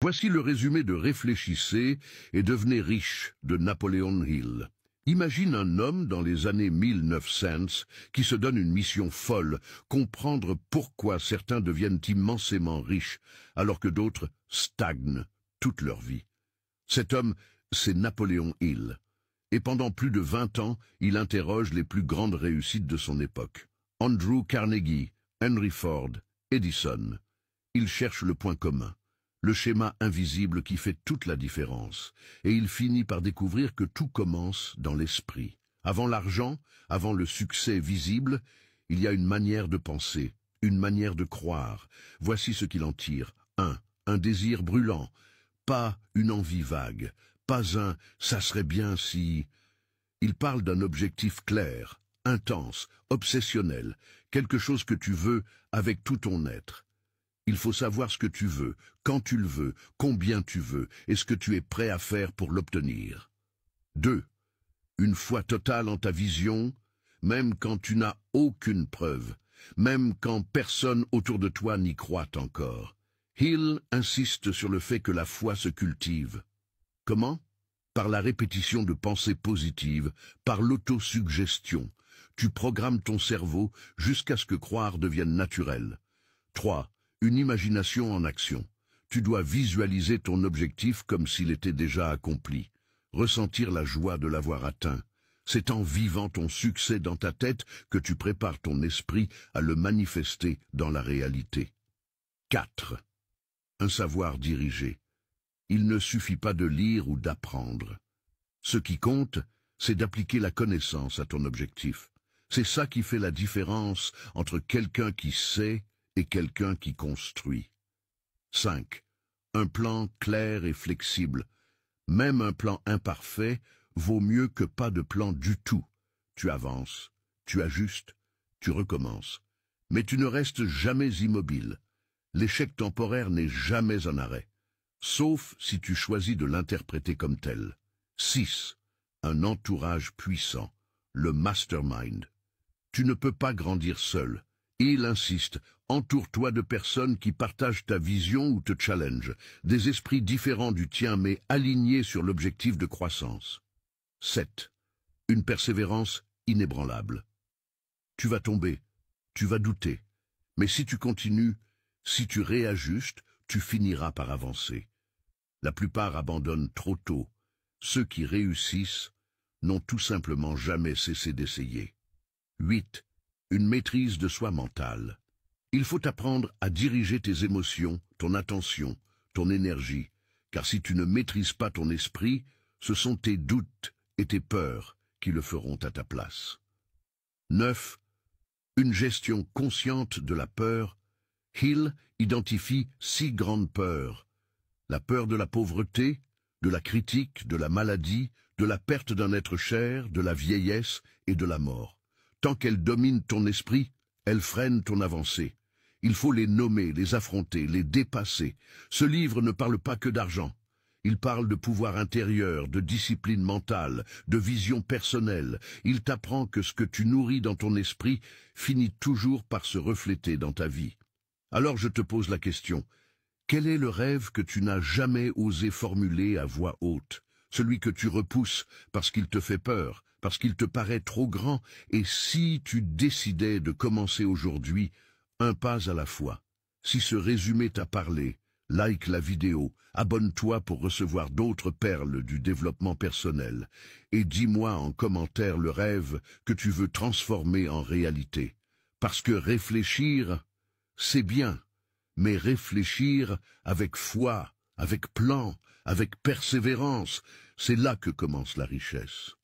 Voici le résumé de Réfléchissez et devenez riche de Napoléon Hill. Imagine un homme dans les années 1900 qui se donne une mission folle, comprendre pourquoi certains deviennent immensément riches alors que d'autres stagnent toute leur vie. Cet homme, c'est Napoléon Hill. Et pendant plus de 20 ans, il interroge les plus grandes réussites de son époque. Andrew Carnegie, Henry Ford, Edison. Il cherche le point commun, le schéma invisible qui fait toute la différence. Et il finit par découvrir que tout commence dans l'esprit. Avant l'argent, avant le succès visible, il y a une manière de penser, une manière de croire. Voici ce qu'il en tire. 1. Un désir brûlant, pas une envie vague, pas un « ça serait bien si… ». Il parle d'un objectif clair, intense, obsessionnel, quelque chose que tu veux avec tout ton être. Il faut savoir ce que tu veux, quand tu le veux, combien tu veux, et ce que tu es prêt à faire pour l'obtenir. 2. Une foi totale en ta vision, même quand tu n'as aucune preuve, même quand personne autour de toi n'y croit encore. Hill insiste sur le fait que la foi se cultive. Comment? Par la répétition de pensées positives, par l'autosuggestion. Tu programmes ton cerveau jusqu'à ce que croire devienne naturel. 3. Une imagination en action. Tu dois visualiser ton objectif comme s'il était déjà accompli. Ressentir la joie de l'avoir atteint. C'est en vivant ton succès dans ta tête que tu prépares ton esprit à le manifester dans la réalité. 4. Un savoir dirigé. Il ne suffit pas de lire ou d'apprendre. Ce qui compte, c'est d'appliquer la connaissance à ton objectif. C'est ça qui fait la différence entre quelqu'un qui sait et quelqu'un qui construit. 5. Un plan clair et flexible. Même un plan imparfait vaut mieux que pas de plan du tout. Tu avances, tu ajustes, tu recommences. Mais tu ne restes jamais immobile. L'échec temporaire n'est jamais un arrêt, sauf si tu choisis de l'interpréter comme tel. 6. Un entourage puissant, le mastermind. Tu ne peux pas grandir seul. Il insiste, entoure-toi de personnes qui partagent ta vision ou te challenge, des esprits différents du tien mais alignés sur l'objectif de croissance. 7. Une persévérance inébranlable. Tu vas tomber, tu vas douter, mais si tu continues, si tu réajustes, tu finiras par avancer. La plupart abandonnent trop tôt. Ceux qui réussissent n'ont tout simplement jamais cessé d'essayer. 8. Une maîtrise de soi mentale. Il faut apprendre à diriger tes émotions, ton attention, ton énergie, car si tu ne maîtrises pas ton esprit, ce sont tes doutes et tes peurs qui le feront à ta place. 9. Une gestion consciente de la peur. Hill identifie 6 grandes peurs. La peur de la pauvreté, de la critique, de la maladie, de la perte d'un être cher, de la vieillesse et de la mort. Tant qu'elles dominent ton esprit, elles freinent ton avancée. Il faut les nommer, les affronter, les dépasser. Ce livre ne parle pas que d'argent. Il parle de pouvoir intérieur, de discipline mentale, de vision personnelle. Il t'apprend que ce que tu nourris dans ton esprit finit toujours par se refléter dans ta vie. Alors je te pose la question, quel est le rêve que tu n'as jamais osé formuler à voix haute? Celui que tu repousses parce qu'il te fait peur, parce qu'il te paraît trop grand, et si tu décidais de commencer aujourd'hui, un pas à la fois. Si ce résumé t'a parlé, like la vidéo, abonne-toi pour recevoir d'autres perles du développement personnel, et dis-moi en commentaire le rêve que tu veux transformer en réalité. Parce que réfléchir, c'est bien, mais réfléchir avec foi, avec plan, avec persévérance, c'est là que commence la richesse.